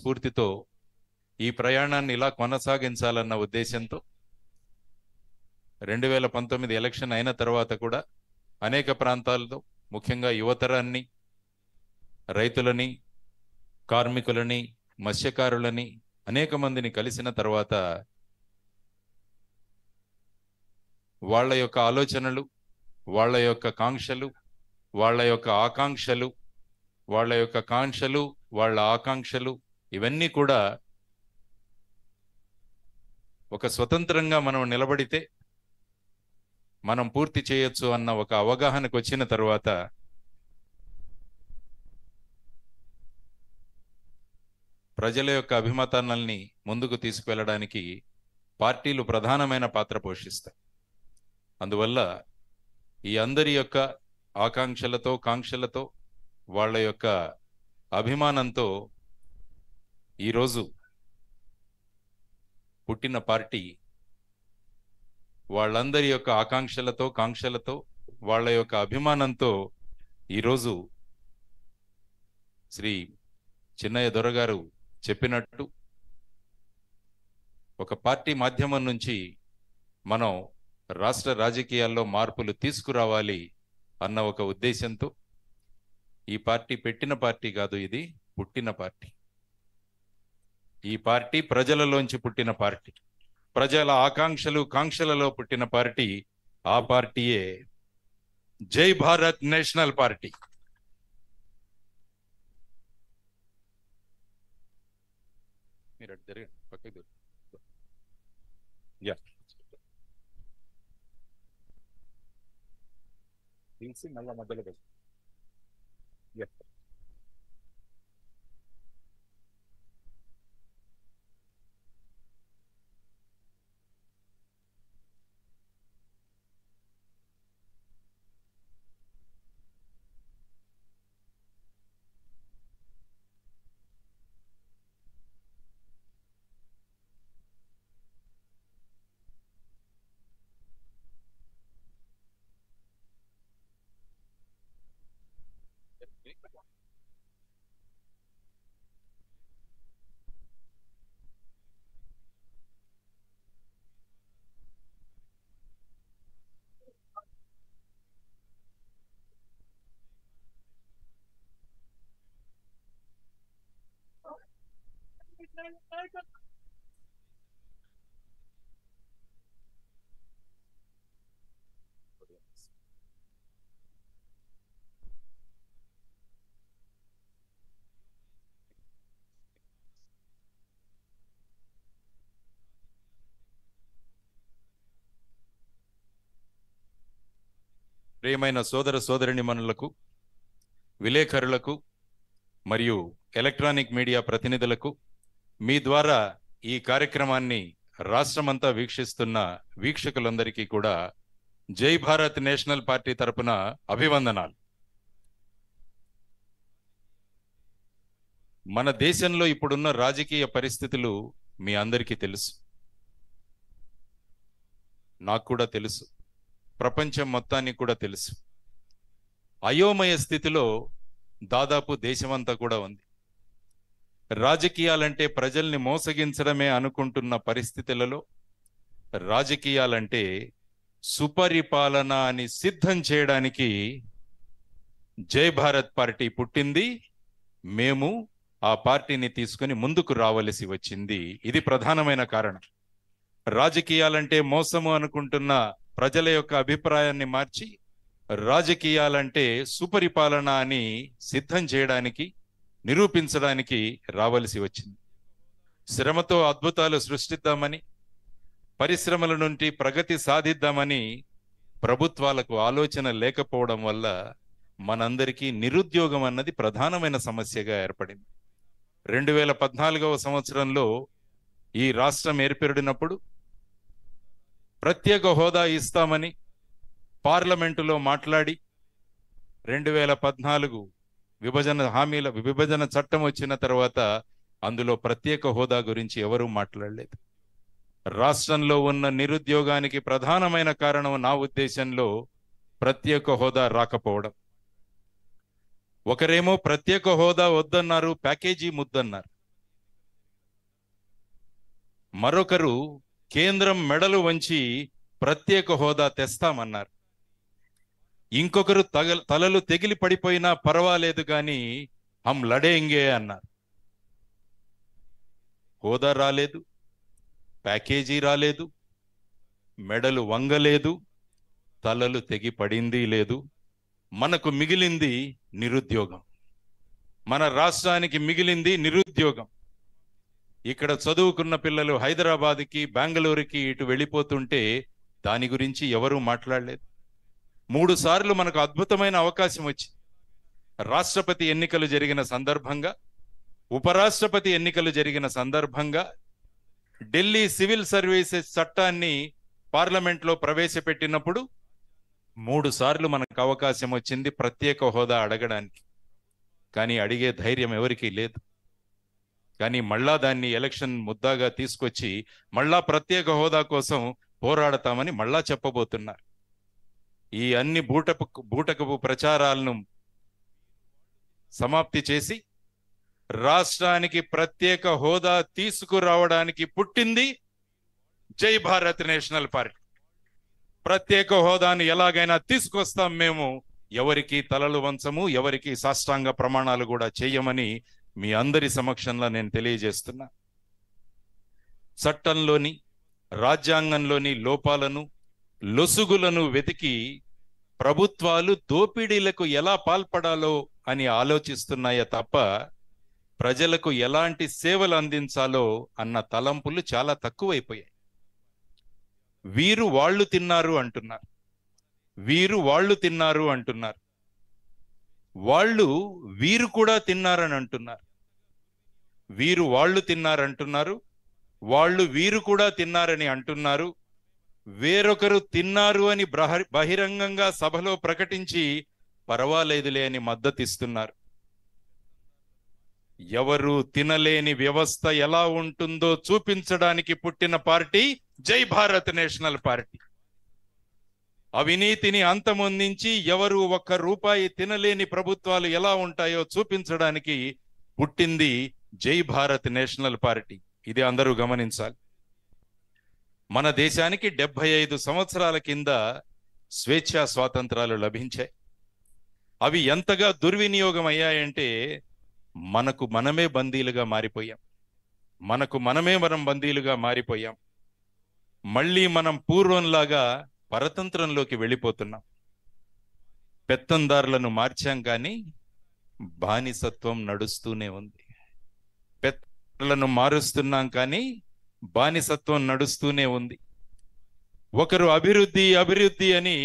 స్ఫూర్తితో ఈ ప్రయాణాన్ని ఇలా కొనసాగించాలన్న ఉద్దేశంతో 2019 ఎలక్షన్ అయిన తర్వాత కూడా అనేక ప్రాంతాల్లో ముఖ్యంగా యువతరాన్ని, రైతులని, కార్మికులని, మత్స్యకారులని అనేక మందిని కలిసిన తర్వాత వాళ్ళ యొక్క ఆలోచనలు, వాళ్ళ యొక్క కాంక్షలు, వాళ్ళ యొక్క ఆకాంక్షలు, వాళ్ళ ఆకాంక్షలు ఇవన్నీ కూడా ఒక స్వతంత్రంగా మనం నిలబడితే మనం పూర్తి చేయొచ్చు అన్న ఒక అవగాహనకు వచ్చిన తర్వాత ప్రజల యొక్క అభిమతాన్ని ముందుకు తీసుకువెళ్ళడానికి పార్టీలు ప్రధానమైన పాత్ర పోషిస్తాయి. అందువల్ల ఈ అందరి యొక్క ఆకాంక్షలతో, కాంక్షలతో, వాళ్ళ యొక్క అభిమానంతో ఈరోజు పుట్టిన పార్టీ వాళ్ళందరి యొక్క ఆకాంక్షలతో, కాంక్షలతో, వాళ్ళ యొక్క అభిమానంతో ఈరోజు శ్రీ చిన్నయ్య దొరగారు చెప్పినట్టు ఒక పార్టీ మాధ్యమం నుంచి మనం రాష్ట్ర రాజకీయాల్లో మార్పులు తీసుకురావాలి అన్న ఒక ఉద్దేశంతో ఈ పార్టీ పెట్టిన పార్టీ కాదు, ఇది పుట్టిన పార్టీ. ఈ పార్టీ ప్రజలలోంచి పుట్టిన పార్టీ, ప్రజల ఆకాంక్షలు, కాంక్షలలో పుట్టిన పార్టీ. ఆ పార్టీయే జై భారత్ నేషనల్ పార్టీ. మీరు అటు జరిగండి, పక్కకి దూరం. తీసి మళ్ళా మధ్యలో పెట్టి. ప్రియమైన సోదర సోదరిమణులకు, విలేకరులకు మరియు ఎలక్ట్రానిక్ మీడియా ప్రతినిధులకు, మీ ద్వారా ఈ కార్యక్రమాన్ని రాష్ట్రమంతా వీక్షిస్తున్న వీక్షకులందరికీ కూడా జై భారత్ నేషనల్ పార్టీ తరపున అభివందనాలు. మన దేశంలో ఇప్పుడున్న రాజకీయ పరిస్థితులు మీ అందరికీ తెలుసు, నాకు కూడా తెలుసు, ప్రపంచం మొత్తానికి కూడా తెలుసు. అయోమయ స్థితిలో దాదాపు దేశమంతా కూడా ఉంది. రాజకీయాలంటే ప్రజల్ని మోసగించడమే అనుకుంటున్న పరిస్థితులలో రాజకీయాలంటే సుపరిపాలన అని సిద్ధం చేయడానికి జై భారత్ పార్టీ పుట్టింది. మేము ఆ పార్టీని తీసుకుని ముందుకు రావలసి వచ్చింది. ఇది ప్రధానమైన కారణం. రాజకీయాలంటే మోసము అనుకుంటున్న ప్రజల యొక్క అభిప్రాయాన్ని మార్చి రాజకీయాలంటే సుపరిపాలన అని సిద్ధం చేయడానికి, నిరూపించడానికి రావలసి వచ్చింది. శ్రమతో అద్భుతాలు సృష్టిద్దామని, పరిశ్రమల నుండి ప్రగతి సాధిద్దామని ప్రభుత్వాలకు ఆలోచన లేకపోవడం వల్ల మనందరికీ నిరుద్యోగం అన్నది ప్రధానమైన సమస్యగా ఏర్పడింది. 2014వ సంవత్సరంలో ఈ రాష్ట్రం ఏర్పడినప్పుడు ప్రత్యేక హోదా ఇస్తామని పార్లమెంటులో మాట్లాడి 2014 విభజన చట్టం వచ్చిన తర్వాత అందులో ప్రత్యేక హోదా గురించి ఎవరూ మాట్లాడలేదు. రాష్ట్రంలో ఉన్న నిరుద్యోగానికి ప్రధానమైన కారణం నా ఉద్దేశంలో ప్రత్యేక హోదా రాకపోవడం. ఒకరేమో ప్రత్యేక హోదా వద్దన్నారు, ప్యాకేజీ ముద్దన్నారు. మరొకరు కేంద్రం మెడలు వంచి ప్రత్యేక హోదా తెస్తామన్నారు. ఇంకొకరు తలలు తెగిలి పడిపోయినా పర్వాలేదు కానీ హం లడేంగే అన్నారు. హోదా రాలేదు, ప్యాకేజీ రాలేదు, మెడలు వంగలేదు, తలలు తెగి పడింది లేదు. మనకు మిగిలింది నిరుద్యోగం. మన రాష్ట్రానికి మిగిలింది నిరుద్యోగం. ఇక్కడ చదువుకున్న పిల్లలు హైదరాబాద్కి, బెంగళూరుకి ఇటు వెళ్ళిపోతుంటే దాని గురించి ఎవరూ మాట్లాడలేదు. 3 సార్లు మనకు అద్భుతమైన అవకాశం వచ్చింది. రాష్ట్రపతి ఎన్నికలు జరిగిన సందర్భంగా, ఉపరాష్ట్రపతి ఎన్నికలు జరిగిన సందర్భంగా ఢిల్లీ సివిల్ సర్వీసెస్ చట్టాన్ని పార్లమెంట్లో ప్రవేశపెట్టినప్పుడు 3 సార్లు మనకు అవకాశం వచ్చింది ప్రత్యేక హోదా అడగడానికి. కానీ అడిగే ధైర్యం ఎవరికీ లేదు. కానీ మళ్ళా దాన్ని ఎలక్షన్ ముద్దాగా తీసుకొచ్చి మళ్ళా ప్రత్యేక హోదా కోసం పోరాడతామని మళ్ళా చెప్పబోతున్నారు. ఈ అన్ని బూటకపు ప్రచారాలను సమాప్తి చేసి రాష్ట్రానికి ప్రత్యేక హోదా తీసుకురావడానికి పుట్టింది జై భారత్ నేషనల్ పార్టీ. ప్రత్యేక హోదాను ఎలాగైనా తీసుకొస్తాం మేము, ఎవరికి తలలు వంచము, ఎవరికి సాష్టాంగ ప్రమాణాలు కూడా చేయమని మీ అందరి సమక్షంలో నేను తెలియజేస్తున్నా. చట్టంలోని, రాజ్యాంగంలోని లోపాలను, లొసుగులను వెతికి ప్రభుత్వాలు దోపిడీలకు ఎలా పాల్పడాలో అని ఆలోచిస్తున్నాయే తప్ప ప్రజలకు ఎలాంటి సేవలు అందించాలో అన్న తలంపులు చాలా తక్కువైపోయాయి. వీరు వాళ్ళు తిన్నారు అంటున్నారు, వీరు వాళ్ళు తిన్నారు అంటున్నారు, వాళ్ళు వీరు కూడా తిన్నారని అంటున్నారు. వీరు వాళ్ళు తిన్నారంటున్నారు, వాళ్ళు వీరు కూడా తిన్నారని అంటున్నారు. వేరొకరు తిన్నారు అని బహిరంగంగా సభలో ప్రకటించి పర్వాలేదులే అని మద్దతిస్తున్నారు. ఎవరు తినలేని వ్యవస్థ ఎలా ఉంటుందో చూపించడానికి పుట్టిన పార్టీ జై భారత్ నేషనల్ పార్టీ. అవినీతిని అంతమొందించి ఎవరు ₹1 తినలేని ప్రభుత్వాలు ఎలా ఉంటాయో చూపించడానికి పుట్టింది జై భారత్ నేషనల్ పార్టీ. ఇది అందరూ గమనించాలి. మన దేశానికి 75 సంవత్సరాల కింద స్వేచ్ఛా స్వాతంత్రాలు లభించాయి. అవి ఎంతగా దుర్వినియోగం అయ్యాయంటే మనకు మనమే బందీలుగా మారిపోయాం. మనం బందీలుగా మారిపోయాం. మళ్ళీ మనం పూర్వంలాగా పరతంత్రంలోకి వెళ్ళిపోతున్నాం. పెత్తందారులను మార్చాం కానీ బానిసత్వం నడుస్తూనే ఉంది. పెత్తందారులను మారుస్తున్నాం కానీ బానిసత్వం నడుస్తూనే ఉంది. ఒకరు అభివృద్ధి అభివృద్ధి అని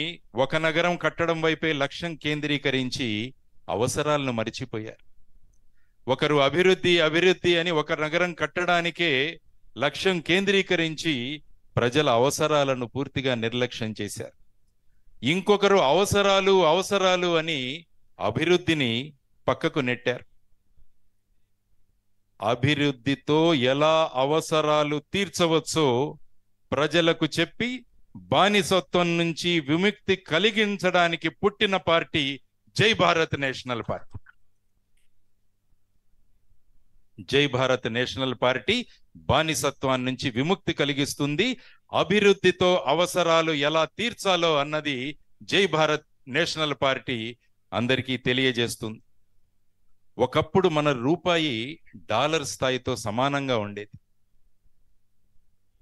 ఒక నగరం కట్టడం వైపే లక్ష్యం కేంద్రీకరించి అవసరాలను మరిచిపోయారు. ఒకరు అభివృద్ధి అభివృద్ధి అని ఒక నగరం కట్టడానికే లక్ష్యం కేంద్రీకరించి ప్రజల అవసరాలను పూర్తిగా నిర్లక్ష్యం చేశారు. ఇంకొకరు అవసరాలు అవసరాలు అని అభివృద్ధిని పక్కకు నెట్టారు. అభివృద్ధితో ఎలా అవసరాలు తీర్చవచ్చో ప్రజలకు చెప్పి బానిసత్వం నుంచి విముక్తి కలిగించడానికి పుట్టిన పార్టీ జై భారత్ నేషనల్ పార్టీ. జై భారత్ నేషనల్ పార్టీ బానిసత్వాన్ని నుంచి విముక్తి కలిగిస్తుంది. అభివృద్ధితో అవసరాలు ఎలా తీర్చాలో అన్నది జై భారత్ నేషనల్ పార్టీ అందరికీ తెలియజేస్తుంది. ఒకప్పుడు మన రూపాయి డాలర్ స్థాయితో సమానంగా ఉండేది.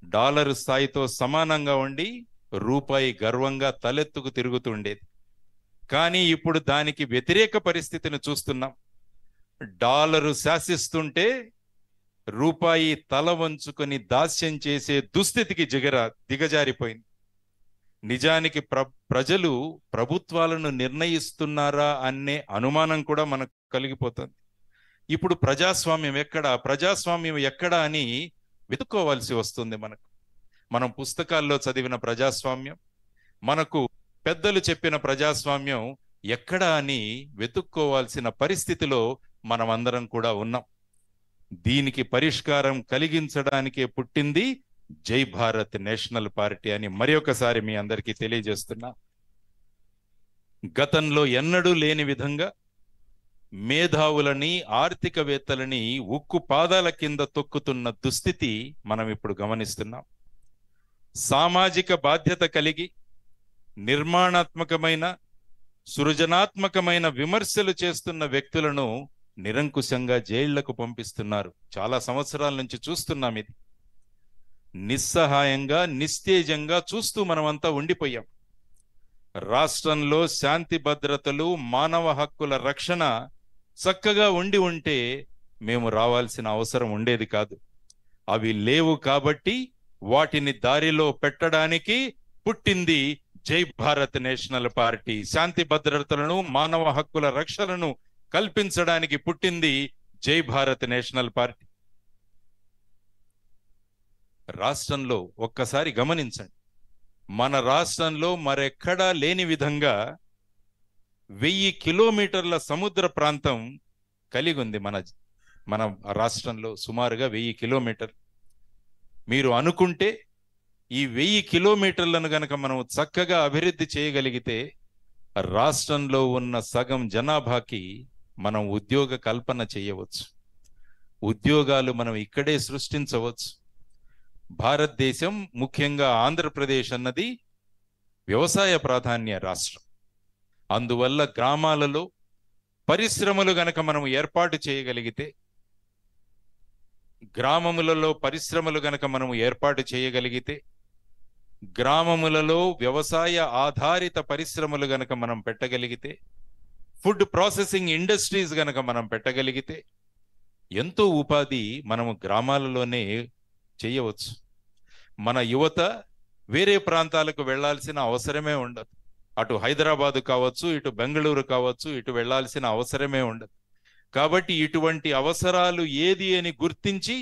డాలర్ స్థాయితో సమానంగా ఉండి రూపాయి గర్వంగా తలెత్తుకు తిరుగుతుండేది. కానీ ఇప్పుడు దానికి వ్యతిరేక పరిస్థితిని చూస్తున్నాం. డాలరు శాసిస్తుంటే రూపాయి తల వంచుకొని దాస్యం చేసే దుస్థితికి దిగజారిపోయింది. నిజానికి ప్రజలు ప్రభుత్వాలను నిర్ణయిస్తున్నారా అనే అనుమానం కూడా మనకు కలిగిపోతుంది. ఇప్పుడు ప్రజాస్వామ్యం ఎక్కడా అని వెతుక్కోవాల్సి వస్తుంది. మనం పుస్తకాల్లో చదివిన ప్రజాస్వామ్యం, మనకు పెద్దలు చెప్పిన ప్రజాస్వామ్యం ఎక్కడా అని వెతుక్కోవాల్సిన పరిస్థితిలో మనమందరం కూడా ఉన్నాం. దీనికి పరిష్కారం కలిగించడానికే పుట్టింది జై భారత్ నేషనల్ పార్టీ అని మరి ఒకసారి మీ అందరికీ తెలియజేస్తున్నా. గతంలో ఎన్నడూ లేని విధంగా మేధావులని, ఆర్థికవేత్తలని ఉక్కు పాదాల కింద తొక్కుతున్న దుస్థితి మనం ఇప్పుడు గమనిస్తున్నాం. సామాజిక బాధ్యత కలిగి నిర్మాణాత్మకమైన, సృజనాత్మకమైన విమర్శలు చేస్తున్న వ్యక్తులను నిరంకుశంగా జైళ్లకు పంపిస్తున్నారు. చాలా సంవత్సరాల నుంచి చూస్తున్నాం. ఇది నిస్సహాయంగా, నిస్తేజంగా చూస్తూ మనమంతా ఉండిపోయాం. రాష్ట్రంలో శాంతి భద్రతలు, మానవ హక్కుల రక్షణ చక్కగా ఉంటే మేము రావాల్సిన అవసరం ఉండేది కాదు. అవి లేవు కాబట్టి వాటిని దారిలో పెట్టడానికి పుట్టింది జై భారత్ నేషనల్ పార్టీ. శాంతి భద్రతలను, మానవ హక్కుల రక్షణను కల్పించడానికి పుట్టింది జై భారత్ నేషనల్ పార్టీ. రాష్ట్రంలో ఒక్కసారి గమనించండి, మన రాష్ట్రంలో మరెక్కడా లేని విధంగా 1000 కిలోమీటర్ల సముద్ర ప్రాంతం కలిగి ఉంది. మన రాష్ట్రంలో సుమారుగా 1000 కిలోమీటర్లు. మీరు అనుకుంటే ఈ 1000 కిలోమీటర్లను గనక మనం చక్కగా అభివృద్ధి చేయగలిగితే రాష్ట్రంలో ఉన్న సగం జనాభాకి మనం ఉద్యోగ కల్పన చేయవచ్చు. ఉద్యోగాలు మనం ఇక్కడే సృష్టించవచ్చు. భారతదేశం, ముఖ్యంగా ఆంధ్రప్రదేశ్ అన్నది వ్యవసాయ ప్రాధాన్య రాష్ట్రం. అందువల్ల గ్రామాలలో పరిశ్రమలు గనక మనం ఏర్పాటు చేయగలిగితే, గ్రామములలో పరిశ్రమలు గనక మనం ఏర్పాటు చేయగలిగితే, గ్రామములలో వ్యవసాయ ఆధారిత పరిశ్రమలు గనక మనం పెట్టగలిగితే, ఫుడ్ ప్రాసెసింగ్ ఇండస్ట్రీస్ గనక మనం పెట్టగలిగితే ఎంతో ఉపాధి మనము గ్రామాలలోనే చేయవచ్చు. మన యువత వేరే ప్రాంతాలకు వెళ్లాల్సిన అవసరమే ఉండదు. అటు హైదరాబాదు కావచ్చు, ఇటు బెంగళూరు కావచ్చు, ఇటు వెళ్లాల్సిన అవసరమే ఉండదు. కాబట్టి ఇటువంటి అవసరాలు ఏది అని గుర్తించి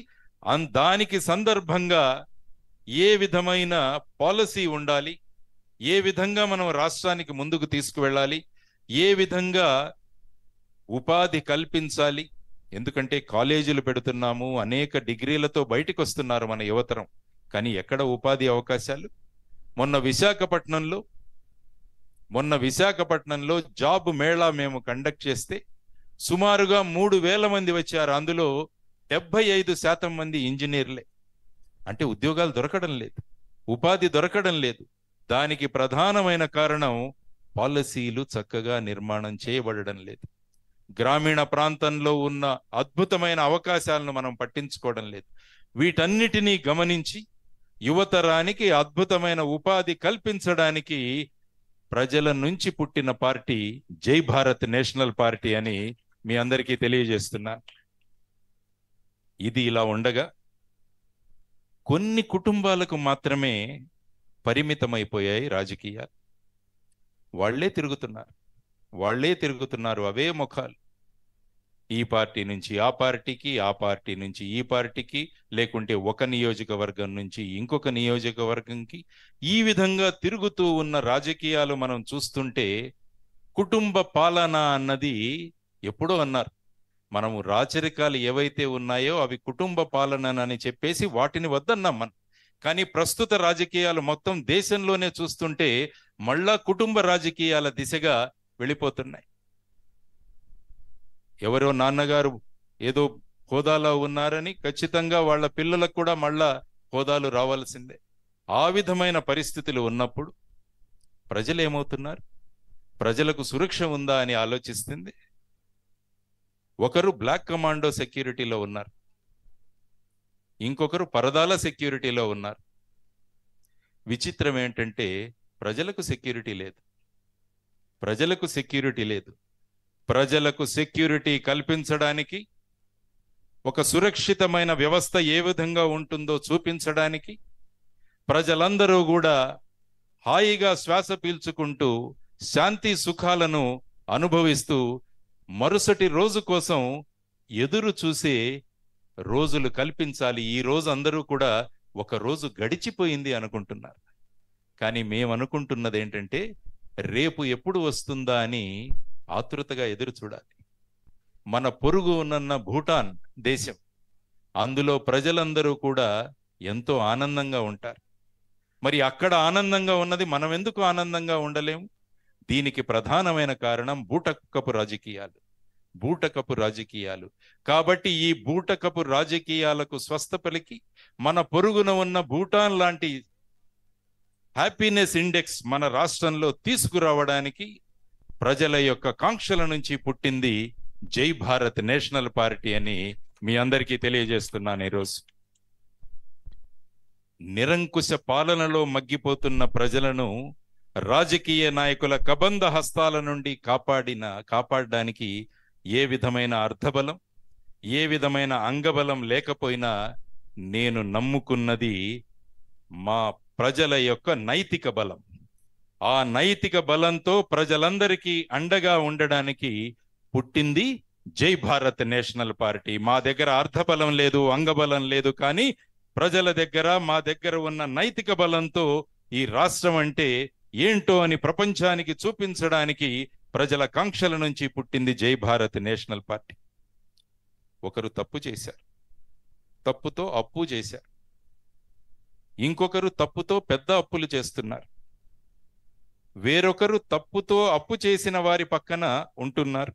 దానికి సందర్భంగా ఏ విధమైన పాలసీ ఉండాలి, ఏ విధంగా మనం రాష్ట్రానికి ముందుకు తీసుకువెళ్ళాలి, ఏ విధంగా ఉపాధి కల్పించాలి. ఎందుకంటే కాలేజీలు పెడుతున్నాము, అనేక డిగ్రీలతో బయటకు వస్తున్నారు మన యువతరం. కానీ ఎక్కడ ఉపాధి అవకాశాలు? మొన్న విశాఖపట్నంలో జాబ్ మేళా మేము కండక్ట్ చేస్తే సుమారుగా 3000 మంది వచ్చారు. అందులో 75% మంది ఇంజనీర్లే. అంటే ఉద్యోగాలు దొరకడం లేదు, ఉపాధి దొరకడం లేదు. దానికి ప్రధానమైన కారణం పాలసీలు చక్కగా నిర్మాణం చేయబడడం లేదు. గ్రామీణ ప్రాంతంలో ఉన్న అద్భుతమైన అవకాశాలను మనం పట్టించుకోవడం లేదు. వీటన్నిటినీ గమనించి యువతరానికి అద్భుతమైన ఉపాధి కల్పించడానికి ప్రజల నుంచి పుట్టిన పార్టీ జై భారత్ నేషనల్ పార్టీ అని మీ అందరికీ తెలియజేస్తున్నా. ఇది ఇలా ఉండగా కొన్ని కుటుంబాలకు మాత్రమే పరిమితమైపోయాయి రాజకీయాలు. వాళ్లే తిరుగుతున్నారు, అవే ముఖాలు. ఈ పార్టీ నుంచి ఆ పార్టీకి, ఆ పార్టీ నుంచి ఈ పార్టీకి, లేకుంటే ఒక నియోజకవర్గం నుంచి ఇంకొక నియోజకవర్గంకి, ఈ విధంగా తిరుగుతూ ఉన్న రాజకీయాలు మనం చూస్తుంటే కుటుంబ పాలన అన్నది ఎప్పుడో అన్నారు. మనము రాచరికాలు ఏవైతే ఉన్నాయో అవి కుటుంబ పాలన అని చెప్పేసి వాటిని వద్దన్నాం మనం. కానీ ప్రస్తుత రాజకీయాలు మొత్తం దేశంలోనే చూస్తుంటే మళ్ళా కుటుంబ రాజకీయాల దిశగా వెళ్ళిపోతున్నాయి. ఎవరో నాన్నగారు ఏదో హోదాలో ఉన్నారని ఖచ్చితంగా వాళ్ళ పిల్లలకు కూడా మళ్ళా హోదాలు రావాల్సిందే. ఆ విధమైన పరిస్థితులు ఉన్నప్పుడు ప్రజలు ఏమవుతున్నారు? ప్రజలకు సురక్ష ఉందా అని ఆలోచిస్తుంది. ఒకరు బ్లాక్ కమాండో సెక్యూరిటీలో ఉన్నారు, ఇంకొకరు పరదాల సెక్యూరిటీలో ఉన్నారు. విచిత్రం ఏంటంటే ప్రజలకు సెక్యూరిటీ లేదు. ప్రజలకు సెక్యూరిటీ కల్పించడానికి, ఒక సురక్షితమైన వ్యవస్థ ఏ విధంగా ఉంటుందో చూపించడానికి, ప్రజలందరూ కూడా హాయిగా శ్వాస పీల్చుకుంటూ శాంతి సుఖాలను అనుభవిస్తూ మరుసటి రోజు కోసం ఎదురు చూసే రోజులు కల్పించాలి. ఈ రోజు అందరూ కూడా ఒక రోజు గడిచిపోయింది అనుకుంటున్నారు. కానీ మేము అనుకుంటున్నది ఏంటంటే రేపు ఎప్పుడు వస్తుందా అని ఆతృతగా ఎదురు చూడాలి. మన పొరుగు ఉన్న భూటాన్ దేశం, అందులో ప్రజలందరూ కూడా ఎంతో ఆనందంగా ఉంటారు. మరి అక్కడ ఆనందంగా ఉన్నది మనం ఎందుకు ఆనందంగా ఉండలేము? దీనికి ప్రధానమైన కారణం బూటకపు రాజకీయాలు. బూటకపు రాజకీయాలు. కాబట్టి ఈ బూటకపు రాజకీయాలకు స్వస్థ పలికి మన పొరుగున ఉన్న భూటాన్ లాంటి హ్యాపీనెస్ ఇండెక్స్ మన రాష్ట్రంలో తీసుకురావడానికి ప్రజల యొక్క కాంక్షల నుంచి పుట్టింది జై భారత్ నేషనల్ పార్టీ అని మీ అందరికీ తెలియజేస్తున్నాను. ఈరోజు నిరంకుశ పాలనలో మగ్గిపోతున్న ప్రజలను రాజకీయ నాయకుల కబంధ హస్తాల నుండి కాపాడడానికి ఏ విధమైన అర్థబలం, ఏ విధమైన అంగబలం లేకపోయినా నేను నమ్ముకున్నది మా ప్రజల యొక్క నైతిక బలం. ఆ నైతిక బలంతో ప్రజలందరికీ అండగా ఉండడానికి పుట్టింది జై భారత్ నేషనల్ పార్టీ. మా దగ్గర అర్థబలం లేదు, అంగబలం లేదు, కానీ ప్రజల దగ్గర మా దగ్గర ఉన్న నైతిక బలంతో ఈ రాష్ట్రం అంటే ఏంటో అని ప్రపంచానికి చూపించడానికి ప్రజల కాంక్షల నుంచి పుట్టింది జై భారత్ నేషనల్ పార్టీ. ఒకరు తప్పు చేశారు, తప్పుతో అప్పు చేశారు. ఇంకొకరు తప్పుతో పెద్ద అప్పులు చేస్తున్నారు. వేరొకరు తప్పుతో అప్పు చేసిన వారి పక్కన ఉంటున్నారు.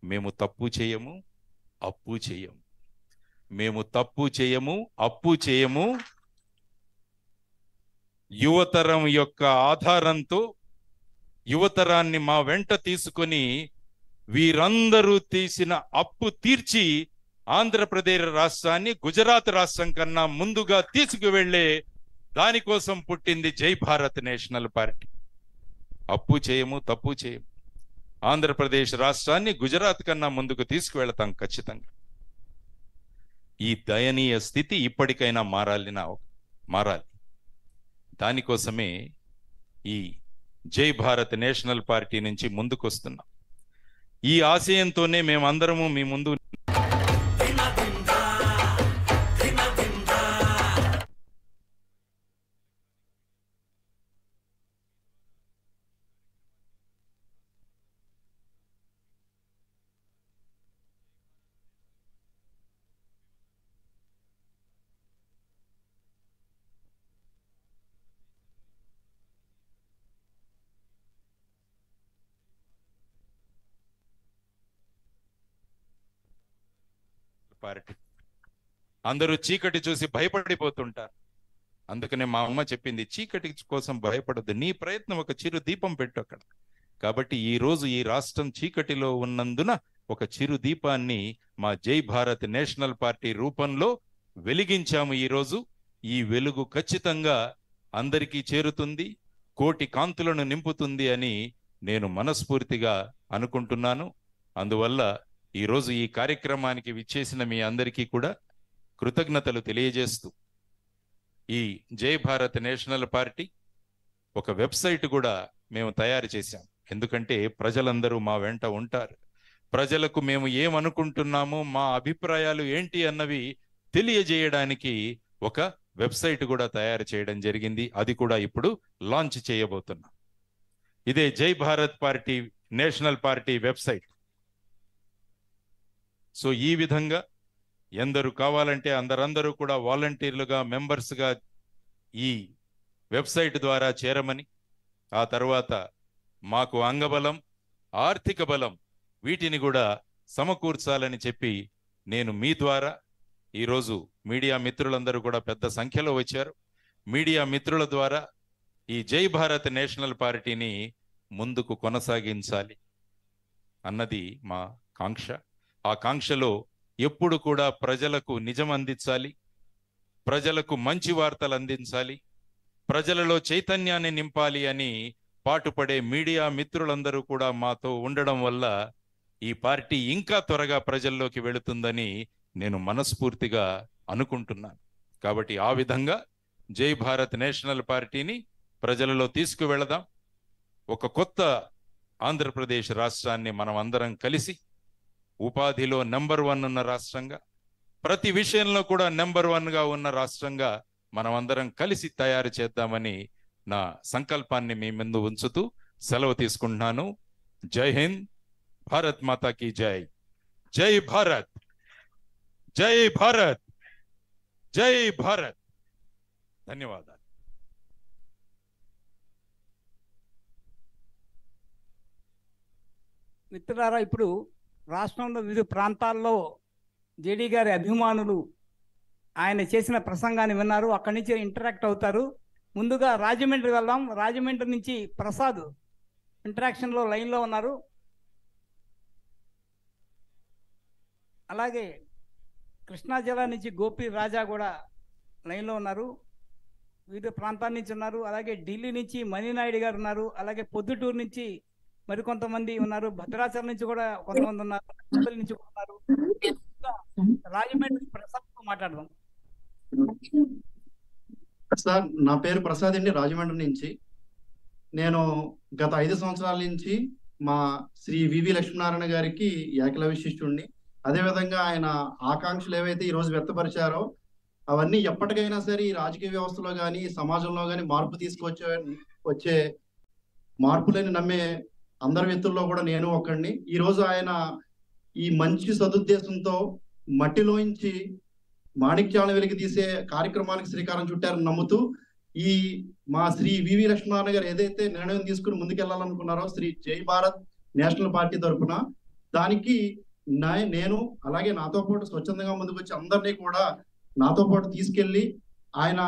మేము తప్పు చేయము, అప్పు చేయము. మేము తప్పు చేయము, అప్పు చేయము. యువతరం యొక్క ఆధారంతో యువతరాన్ని మా వెంట తీసుకొని వీరందరూ తీసిన అప్పు తీర్చి ఆంధ్రప్రదేశ్ రాష్ట్రాన్ని గుజరాత్ రాష్ట్రం కన్నా ముందుగా తీసుకువెళ్లే దానికోసం పుట్టింది జై భారత్ నేషనల్ పార్టీ. అప్పు చేయము, తప్పు చేయము. ఆంధ్రప్రదేశ్ రాష్ట్రాన్ని గుజరాత్ కన్నా ముందుకు తీసుకువెళతాం ఖచ్చితంగా. ఈ దయనీయ స్థితి ఇప్పటికైనా మారాలి. దానికోసమే ఈ జై భారత్ నేషనల్ పార్టీ నుంచి ముందుకొస్తున్నాం. ఈ ఆశయంతోనే మేమందరము మీ ముందు పార్టీ. అందరూ చీకటి చూసి భయపడిపోతుంటారు. అందుకనే మా అమ్మ చెప్పింది, చీకటి కోసం భయపడద్దు, నీ ప్రయత్నం ఒక చిరు దీపం పెట్టు అక్కడ. కాబట్టి ఈ రోజు ఈ రాష్ట్రం చీకటిలో ఉన్నందున ఒక చిరు దీపాన్ని మా జై భారత్ నేషనల్ పార్టీ రూపంలో వెలిగించాము. ఈరోజు ఈ వెలుగు ఖచ్చితంగా అందరికీ చేరుతుంది, కోటి కాంతులను నింపుతుంది అని నేను మనస్ఫూర్తిగా అనుకుంటున్నాను. అందువల్ల ఈరోజు ఈ కార్యక్రమానికి విచ్చేసిన మీ అందరికీ కూడా కృతజ్ఞతలు తెలియజేస్తూ, ఈ జై భారత్ నేషనల్ పార్టీ ఒక వెబ్సైట్ కూడా మేము తయారు చేశాం. ఎందుకంటే ప్రజలందరూ మా వెంట ఉంటారు. ప్రజలకు మేము ఏమనుకుంటున్నామో, మా అభిప్రాయాలు ఏంటి అన్నవి తెలియజేయడానికి ఒక వెబ్సైట్ కూడా తయారు చేయడం జరిగింది. అది కూడా ఇప్పుడు లాంచ్ చేయబోతున్నాం. ఇదే జై Bharat party national party website. So ఈ విధంగా ఎందరు కావాలంటే అందరూ కూడా వాలంటీర్లుగా, మెంబర్స్గా ఈ వెబ్సైట్ ద్వారా చేరమని, ఆ తర్వాత మాకు అంగబలం, ఆర్థిక బలం వీటిని కూడా సమకూర్చాలని చెప్పి నేను మీ ద్వారా ఈరోజు మీడియా మిత్రులందరూ కూడా పెద్ద సంఖ్యలో వచ్చారు. మీడియా మిత్రుల ద్వారా ఈ జై భారత్ నేషనల్ పార్టీని ముందుకు కొనసాగించాలి అన్నది మా కాంక్ష. ఆ కాంక్షలో ఎప్పుడు కూడా ప్రజలకు నిజం అందించాలి, ప్రజలకు మంచి వార్తలు అందించాలి, ప్రజలలో చైతన్యాన్ని నింపాలి అని పాటుపడే మీడియా మిత్రులందరూ కూడా మాతో ఉండడం వల్ల ఈ పార్టీ ఇంకా త్వరగా ప్రజల్లోకి వెళుతుందని నేను మనస్ఫూర్తిగా అనుకుంటున్నాను. కాబట్టి ఆ విధంగా జై భారత్ నేషనల్ పార్టీని ప్రజలలో తీసుకువెళదాం. ఒక కొత్త ఆంధ్రప్రదేశ్ రాష్ట్రాన్ని మనం అందరం కలిసి ఉపాధిలో నెంబర్ 1 ఉన్న రాష్ట్రంగా, ప్రతి విషయంలో కూడా నెంబర్ 1గా ఉన్న రాష్ట్రంగా మనమందరం కలిసి తయారు చేద్దామని నా సంకల్పాన్ని మీ ముందు ఉంచుతూ సెలవు తీసుకుంటున్నాను. జై హింద్, భారత్ మాతా కీ జై. జై భారత్, జై భారత్, జై భారత్. ధన్యవాదాలు. మిత్రులారా, ఇప్పుడు రాష్ట్రంలో వివిధ ప్రాంతాల్లో జేడీ గారి అభిమానులు ఆయన చేసిన ప్రసంగాన్ని విన్నారు. అక్కడి నుంచి ఇంటరాక్ట్ అవుతారు. ముందుగా రాజమండ్రి వెళ్దాం. రాజమండ్రి నుంచి ప్రసాద్ ఇంటరాక్షన్లో లైన్లో ఉన్నారు. అలాగే కృష్ణా జిల్లా నుంచి గోపి రాజా కూడా లైన్లో ఉన్నారు. వివిధ ప్రాంతాల నుంచి ఉన్నారు. అలాగే ఢిల్లీ నుంచి మణినాయుడు గారు ఉన్నారు. అలాగే పొద్దుటూరు నుంచి మరికొంతమంది ఉన్నారు. భద్రాచలం నుంచి కూడా కొంతమంది ఉన్నారు. తిరుపతి నుంచి కూడా ఉన్నారు. రాజమండ్రి ప్రసాద్తో మాట్లాడదాం. సార్, నా పేరు ప్రసాద్ అండి, రాజమండ్రి నుంచి. నేను గత 5 సంవత్సరాల నుంచి మా శ్రీ వివి లక్ష్మీనారాయణ గారికి ఏకలవ్య శిష్యుడిని. అదేవిధంగా ఆయన ఆకాంక్షలు ఏవైతే ఈ రోజు వ్యక్తపరిచారో అవన్నీ ఎప్పటికైనా సరే ఈ రాజకీయ వ్యవస్థలో కానీ సమాజంలో కానీ మార్పు వచ్చే మార్పులని నమ్మే అందరి వ్యక్తుల్లో కూడా నేను ఒకడిని. ఈ రోజు ఆయన ఈ మంచి సదుద్దేశంతో మట్టిలోంచి మాణిక్యాలను వెలికి తీసే కార్యక్రమానికి శ్రీకారం చుట్టారని నమ్ముతూ ఈ మా శ్రీ వివి లక్ష్మీనారాయణ గారు ఏదైతే నిర్ణయం తీసుకుని ముందుకెళ్లాలనుకున్నారో శ్రీ జై భారత్ నేషనల్ పార్టీ తరఫున, దానికి నేను అలాగే నాతో పాటు స్వచ్ఛందంగా ముందుకు వచ్చి అందరినీ కూడా నాతో పాటు తీసుకెళ్లి ఆయన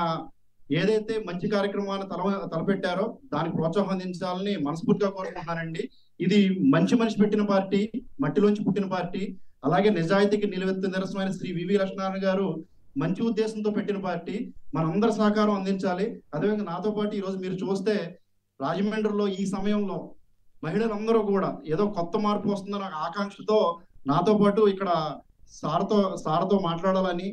ఏదైతే మంచి కార్యక్రమాన్ని తలపెట్టారో దానికి ప్రోత్సాహం అందించాలని మనస్ఫూర్తిగా కోరుకుంటున్నానండి. ఇది మంచి మనిషి పెట్టిన పార్టీ, మట్టిలోంచి పుట్టిన పార్టీ. అలాగే నిజాయితీకి నిలువెత్తు నిరసనమైన శ్రీ వివి లక్ష్మీనారాయణ గారు మంచి ఉద్దేశంతో పెట్టిన పార్టీ. మనందరి సహకారం అందించాలి. అదేవిధంగా నాతో పాటు ఈ రోజు మీరు చూస్తే రాజమండ్రిలో ఈ సమయంలో మహిళలందరూ కూడా ఏదో కొత్త మార్పు వస్తుందన్న ఆకాంక్షతో నాతో పాటు ఇక్కడ సార్తో మాట్లాడాలని,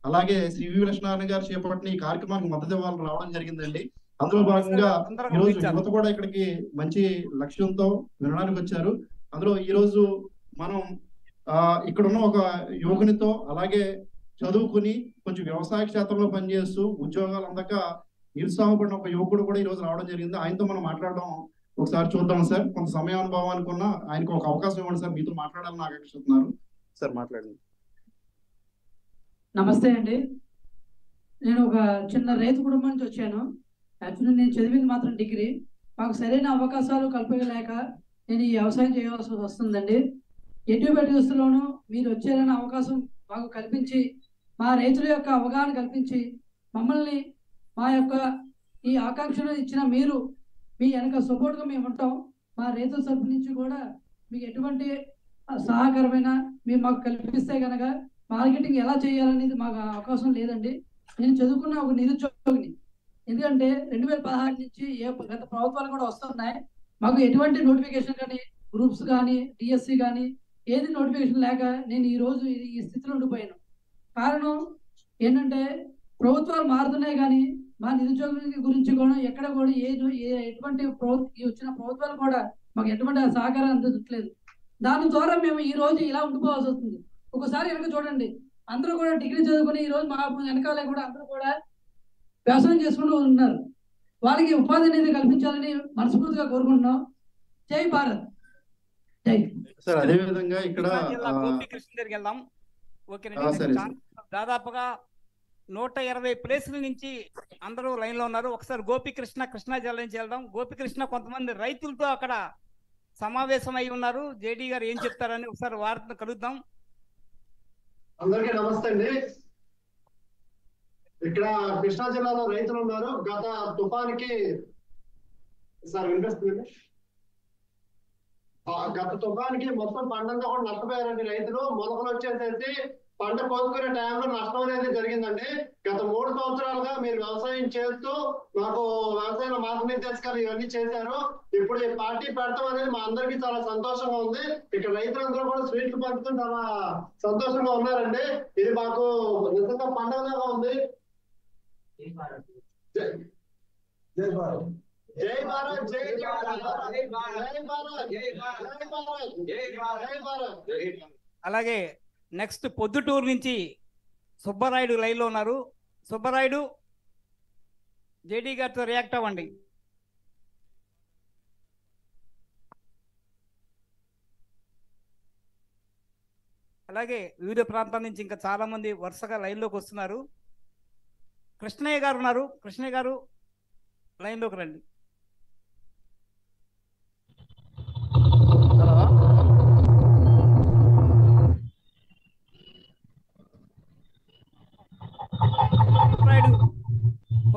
అలాగే శ్రీ వివి లక్ష్మీనారాయణ గారు చేపట్టిన ఈ కార్యక్రమానికి మద్దతు ఇవ్వాలని రావడం జరిగిందండి. అందులో భాగంగా ఈరోజు యువత కూడా ఇక్కడికి మంచి లక్ష్యంతో వినడానికి వచ్చారు. అందులో ఈ రోజు మనం ఇక్కడ ఉన్న ఒక యువకునితో, అలాగే చదువుకుని కొంచెం వ్యవసాయ క్షేత్రంలో పనిచేస్తూ ఉద్యోగాలు అందక నిరుత్సాహపడిన ఒక యువకుడు కూడా ఈ రోజు రావడం జరిగింది. ఆయనతో మనం మాట్లాడడం ఒకసారి చూద్దాం సార్. కొంత సమయానుభవానికి ఉన్న ఆయనకు ఒక అవకాశం ఇవ్వండి సార్. మీతో మాట్లాడాలని ఆకాంక్షిస్తున్నారు సార్. మాట్లాడండి. నమస్తే అండి. నేను ఒక చిన్న రైతు కుటుంబం నుంచి వచ్చాను. యాక్చువల్లీ నేను చదివింది మాత్రం డిగ్రీ. మాకు సరైన అవకాశాలు కల్పించలేక నేను ఈ వ్యవసాయం చేయవలసి వస్తుందండి. ఎటువంటి పరిస్థితుల్లోనూ మీరు వచ్చారనే అవకాశం మాకు కల్పించి, మా రైతుల యొక్క అవగాహన కల్పించి, మమ్మల్ని మా యొక్క ఈ ఆకాంక్షను ఇచ్చిన మీరు, మీ వెనక సపోర్ట్గా మేము ఉంటాం. మా రైతుల తరపు నుంచి కూడా మీకు ఎటువంటి సహకారమైన మీరు మాకు కల్పిస్తే కనుక మార్కెటింగ్ ఎలా చేయాలనేది మాకు అవకాశం లేదండి. నేను చదువుకున్న ఒక నిరుద్యోగిని. ఎందుకంటే 2016 నుంచి గత ప్రభుత్వాలు కూడా వస్తున్నాయి. మాకు ఎటువంటి నోటిఫికేషన్ కానీ, గ్రూప్స్ కానీ, డిఎస్సి కానీ ఏది నోటిఫికేషన్ లేక నేను ఈ రోజు ఈ స్థితిలో ఉండిపోయాను. కారణం ఏంటంటే ప్రభుత్వాలు మారుతున్నాయి కానీ మా నిరుద్యోగుల గురించి కూడా ఎక్కడ కూడా ఎటువంటి వచ్చిన ప్రభుత్వాలు కూడా మాకు ఎటువంటి సహకారం అందించట్లేదు. దాని ద్వారా మేము ఈ రోజు ఇలా ఉండిపోవాల్సి వస్తుంది. ఒకసారి వెనక చూడండి, అందరూ కూడా డిగ్రీ చదువుకుని ఈ రోజు మా వెనకాలే కూడా అందరూ కూడా వ్యవసాయం చేసుకుంటూ ఉన్నారు. వాళ్ళకి ఉపాధి అనేది కల్పించాలని మనస్ఫూర్తిగా కోరుకుంటున్నాం. జై భారత్. జై సార్. అదే విధంగా ఇక్కడ గోపికృష్ణ దగ్గరికి వెళ్దాం. దాదాపుగా 120 ప్లేసుల నుంచి అందరూ లైన్ లో ఉన్నారు. ఒకసారి గోపికృష్ణ కృష్ణా జిల్లా నుంచి వెళ్దాం. గోపికృష్ణ కొంతమంది రైతులతో అక్కడ సమావేశం అయి ఉన్నారు. జేడీ గారు ఏం చెప్తారని ఒకసారి వారిని కలుద్దాం. అందరికీ నమస్తే అండి. ఇక్కడ కృష్ణా జిల్లాలో రైతులు ఉన్నారు. గత తుఫానికి సార్ వినిపిస్తుంది. గత తుఫానికి మొత్తం పంటంతా కూడా నష్టపోయారండి రైతులు. మొలకలు వచ్చేసేసి పంట కోసుకునే టైంలో నష్టం అనేది జరిగిందండి. గత 3 సంవత్సరాలుగా మీరు వ్యవసాయం చేస్తూ మాకు వ్యవసాయ మార్గనిర్దేశకాలు ఇవన్నీ చేశారు. ఇప్పుడు ఈ పార్టీ పెడతాం అనేది మా అందరికీ చాలా సంతోషంగా ఉంది. ఇక్కడ రైతులందరూ కూడా స్వీట్లు పంచుతూ చాలా సంతోషంగా ఉన్నారండి. ఇది మాకు నిజంగా పండుగలాగా ఉంది. జై భారత్. జై భారత్. జై భారత్. జై భారత్. జై భారత్. జై భారత్. జై భారత్. అలాగే నెక్స్ట్ పొద్దుటూరు నుంచి సుబ్బరాయుడు లైన్లో ఉన్నారు. సుబ్బరాయుడు, జేడీ గారితో రియాక్ట్ అవ్వండి. అలాగే వివిధ ప్రాంతాల నుంచి ఇంకా చాలా మంది వరుసగా లైన్లోకి వస్తున్నారు. కృష్ణయ్య గారు ఉన్నారు. కృష్ణయ్య గారు లైన్లోకి రండి.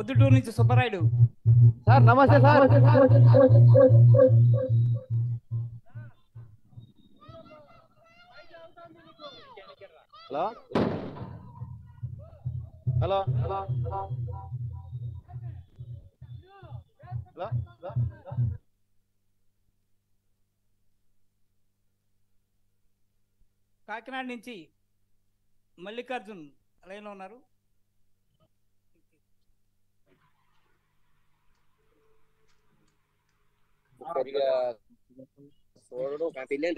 పొద్దుటూరు నుంచి సుబ్బరాయుడు. సార్ నమస్తే sir. Hello hello hello hello Kakinada నుంచి మల్లికార్జున్ లైన్లో ఉన్నారు. చూడడు పెళ్ళి